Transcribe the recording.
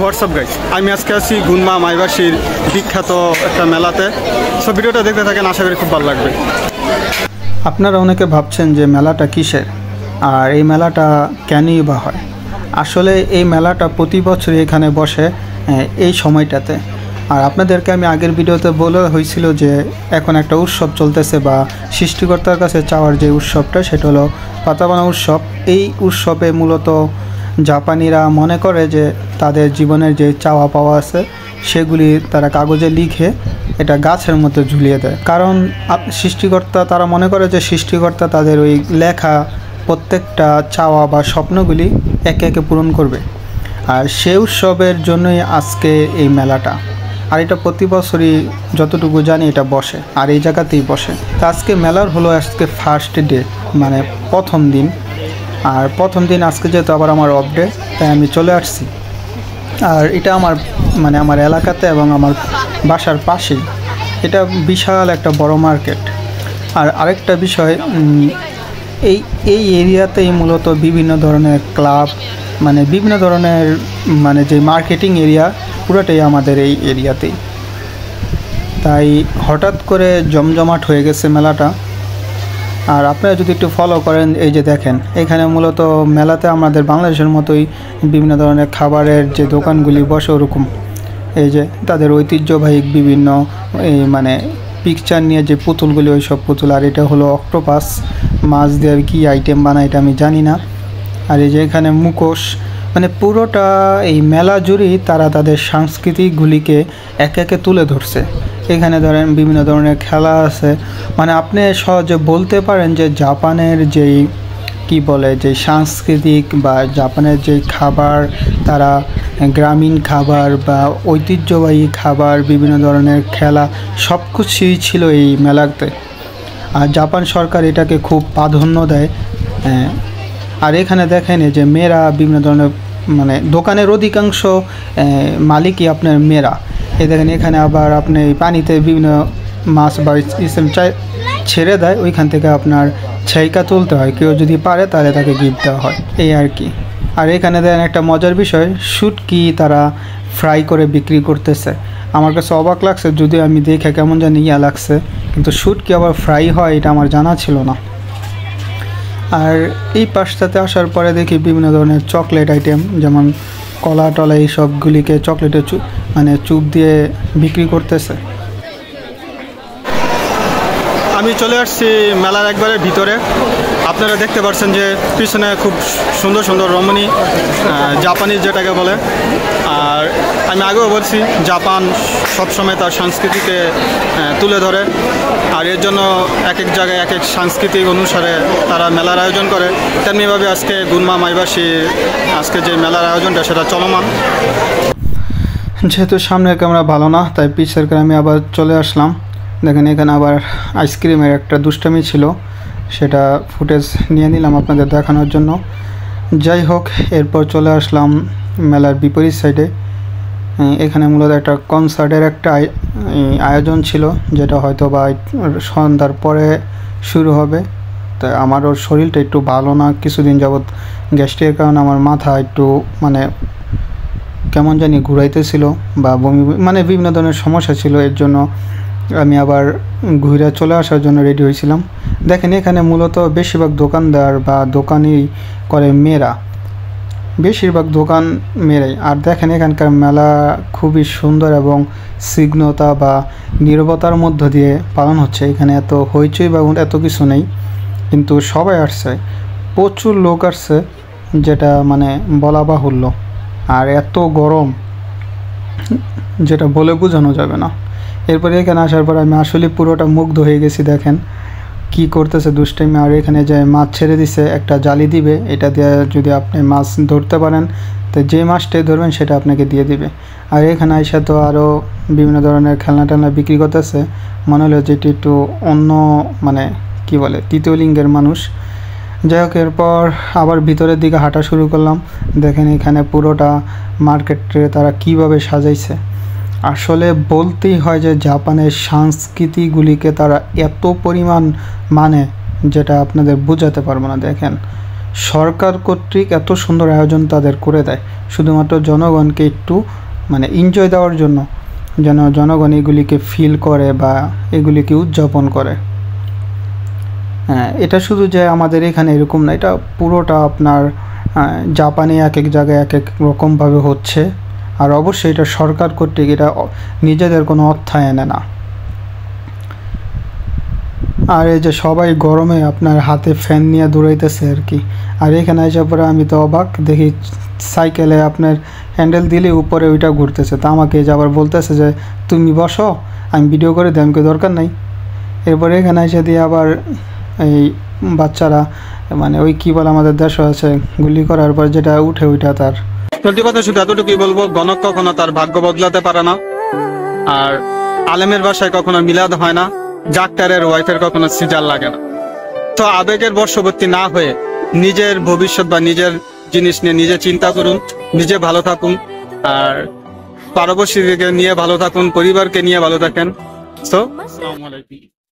WhatsApp guys, আমি আজকে আছি গুনমা মাইবাসীর বিখ্যাত একটা মেলাতে। সব ভিডিওটা দেখতে থাকেন, আশা করি খুব ভালো লাগবে। আপনারা অনেকে ভাবছেন যে মেলাটা কিসের আর এই মেলাটা কেনই বা হয়। আসলে এই মেলাটা প্রতি বছরই এখানে বসে এই সময়টাতে। আর আপনাদেরকে আমি আগের ভিডিওতে বলা হয়েছিল যে এখন একটা উৎসব চলতেছে বা সৃষ্টিকর্তার কাছে চাওয়ার যে উৎসবটা সেটা হলো পাতাবানা উৎসব। এই উৎসবে মূলত জাপানিরা মনে করে যে তাদের জীবনের যে চাওয়া পাওয়া আছে সেগুলি তারা কাগজে লিখে এটা গাছের মধ্যে ঝুলিয়ে দেয়। কারণ সৃষ্টিকর্তা, তারা মনে করে যে সৃষ্টিকর্তা তাদের ওই লেখা প্রত্যেকটা চাওয়া বা স্বপ্নগুলি একে একে পূরণ করবে। আর সেই উৎসবের জন্যই আজকে এই মেলাটা। আর এটা প্রতি বছরই যতটুকু জানি এটা বসে, আর এই জায়গাতেই বসে। তো আজকে মেলার হলো আজকে ফার্স্ট ডে, মানে প্রথম দিন। আর প্রথম দিন আজকে যেহেতু আবার আমার অফ ডে, তাই আমি চলে আসছি। আর এটা আমার এলাকাতে এবং আমার বাসার পাশেই। এটা বিশাল একটা বড় মার্কেট। আর আরেকটা বিষয়, এই এরিয়াতেই মূলত বিভিন্ন ধরনের ক্লাব, বিভিন্ন ধরনের যে মার্কেটিং এরিয়া পুরোটাই আমাদের এই এরিয়াতেই। তাই হঠাৎ করে জমজমাট হয়ে গেছে মেলাটা। আর আপনারা যদি একটু ফলো করেন, এই যে দেখেন এখানে মূলত মেলাতে আমাদের বাংলাদেশের মতোই বিভিন্ন ধরনের খাবারের যে দোকানগুলি বসে ওরকম। এই যে তাদের ঐতিহ্যবাহী বিভিন্ন পিকচার নিয়ে যে পুতুলগুলি, ওই সব পুতুল। আর এটা হলো অক্টোপাস, মাছ দিয়ে কি আইটেম বানায় এটা আমি জানি না। আর এই যে এখানে মুখোশ, পুরোটা এই মেলা জুড়েই তারা তাদের সংস্কৃতিগুলিকে একে একে তুলে ধরছে। এখানে ধরেন বিভিন্ন ধরনের খেলা আছে। আপনি সহজে বলতে পারেন যে জাপানের যেই যে সাংস্কৃতিক বা জাপানের যেই খাবার, তারা গ্রামীণ খাবার বা ঐতিহ্যবাহী খাবার, বিভিন্ন ধরনের খেলা সব কিছুই ছিল এই মেলাতে। আর জাপান সরকার এটাকে খুব প্রাধান্য দেয়। আর এখানে দেখেন যে মেয়েরা বিভিন্ন ধরনের দোকানের অধিকাংশ মালিকই আপনার মেয়েরা। এই দেখেন এখানে আবার আপনি পানিতে বিভিন্ন মাছ বা ছেড়ে দেয়, ওইখান থেকে আপনার ছাইকা তুলতে হয়। কেউ যদি পারে তাহলে তাকে গিফট দেওয়া হয়, এই আর কি। আর এখানে দেখেন একটা মজার বিষয়, শুটকি তারা ফ্রাই করে বিক্রি করতেছে। আমার কাছে অবাক লাগছে, যদিও আমি দেখে কেমন জানি লাগছে, কিন্তু শুটকি আবার ফ্রাই হয় এটা আমার জানা ছিল না। আর এই পাশটাতে আসার পরে দেখি বিভিন্ন ধরনের চকলেট আইটেম, যেমন কলা টলা, এই সবগুলিকে চকলেটে চুপ দিয়ে বিক্রি করতেছে। আমি চলে আসছি মেলার একবারে ভিতরে। আপনারা দেখতে পাচ্ছেন যে পিছনে খুব সুন্দর সুন্দর রমণী, জাপানিজ যেটাকে বলে। আর আমি আগেও বলছি, জাপান সবসময় তার সংস্কৃতিকে তুলে ধরে। আর এর জন্য এক এক জায়গায় এক এক সাংস্কৃতিক অনুসারে তারা মেলার আয়োজন করে। তেমনিভাবে আজকে গুনমা মাইবাসী আজকে যে মেলার আয়োজনটা সেটা চলমান। যেহেতু সামনের ক্যামেরা ভালো না, তাই পিছের ক্যামেরা আবার চলে আসলাম। দেখেন এখানে আবার আইসক্রিমের একটা দুষ্টামি ছিল, সেটা ফুটেজ নিয়ে নিলাম আপনাদের দেখানোর জন্য। যাই হোক, এরপর চলে আসলাম মেলার বিপরীত সাইডে। এখানে মূলত একটা কনসার্টের একটা আয়োজন ছিল, যেটা হয়তো বা সন্ধ্যার পরে শুরু হবে। তাই আমারও শরীরটা একটু ভালো না, কিছুদিন যাবৎ গ্যাস্ট্রিকের কারণে আমার মাথা একটু কেমন জানি ঘুরাইতেছিল বা বমি, বিভিন্ন ধরনের সমস্যা ছিল। এর জন্য আমি আবার ঘুরে চলে আসার জন্য রেডি হয়েছিলাম। দেখেন এখানে মূলত বেশিরভাগ দোকানদার বা দোকানই করে মেয়েরা, বেশিরভাগ দোকান মেয়েরাই। আর দেখেন এখানকার মেলা খুবই সুন্দর এবং স্নিগ্ধতা বা নীরবতার মধ্য দিয়ে পালন হচ্ছে। এখানে এত হইচই বা এত কিছু নেই, কিন্তু সবাই আসছে, প্রচুর লোক আসছে, যেটা বলা বাহুল্য। আর এত গরম যেটা বলে বোঝানো যাবে না। এরপরে এখানে আসার পর আমি আসলে পুরোটা মুগ্ধ হয়ে গেছি। দেখেন কি করতেছে দুষ্টাইমি। আর এখানে যে মাছ ছেড়ে দিছে, একটা জালি দিবে, এটা দিয়ে যদি আপনি মাছ ধরতে পারেন তো যে মাছটাই ধরবেন সেটা আপনাকে দিয়ে দিবে। আর এখানে আইসা তো আরও বিভিন্ন ধরনের খেলনা টেলনা বিক্রি করতেছে। মনে হলো যেটি একটু অন্য তৃতীয় লিঙ্গের মানুষ। যাই হোক, এরপর আবার ভিতরের দিকে হাঁটা শুরু করলাম। দেখেন এখানে পুরোটা মার্কেটে তারা কিভাবে সাজাইছে। আসলে বলতেই হয় যে জাপানের সংস্কৃতিগুলিকে তারা এত পরিমাণ যেটা আপনাদের বোঝাতে পারবো না। দেখেন সরকার কর্তৃক এত সুন্দর আয়োজন তাদের করে দেয় শুধুমাত্র জনগণকে একটু মানে এনজয় দেওয়ার জন্য, যেন জনগণ এগুলিকে ফিল করে বা এগুলিকে উদযাপন করে। হ্যাঁ, এটা শুধু যে আমাদের এখানে এরকম না, এটা পুরোটা আপনার জাপানে এক এক জায়গায় এক এক রকমভাবে হচ্ছে। আর অবশ্যই এটা সরকার কর্তৃক, এটা নিজেদের কোনো অর্থায়নে না। আর এই যে সবাই গরমে আপনার হাতে ফ্যান নিয়ে দৌড়াইতেছে আর কি। আর এখানে এসে পরে আমি তো অবাক, দেখি সাইকেলে আপনার হ্যান্ডেল দিলে উপরে ওইটা ঘুরতেছে। তা আমাকে যে আবার বলতেছে যে তুমি বসো, আমি ভিডিও করে দিই। আমাকে দরকার নাই। এরপরে এখানে এসে দিয়ে আবার এই বাচ্চারা মানে ওই কী বলে আমাদের দেশে আছে গুলি করার পর যেটা উঠে ওইটা তার। সত্যি কথা শুধু এতটুকুই বলবো, গণক কখনো তার ভাগ্য বদলাতে পারে না, আর আলেমের বাসায় কখনো মিলাদ হয় না, ডাক্তারের ওয়াইফের কখনো সিজার লাগে না। তো আবেগের বশবর্তী না হয়ে নিজের ভবিষ্যৎ বা নিজের জিনিস নিয়ে নিজে চিন্তা করুন, নিজে ভালো থাকুন, আর পারবর্তীকে নিয়ে ভালো থাকুন, পরিবারকে নিয়ে ভালো থাকেন। তো আসসালামু আলাইকুম।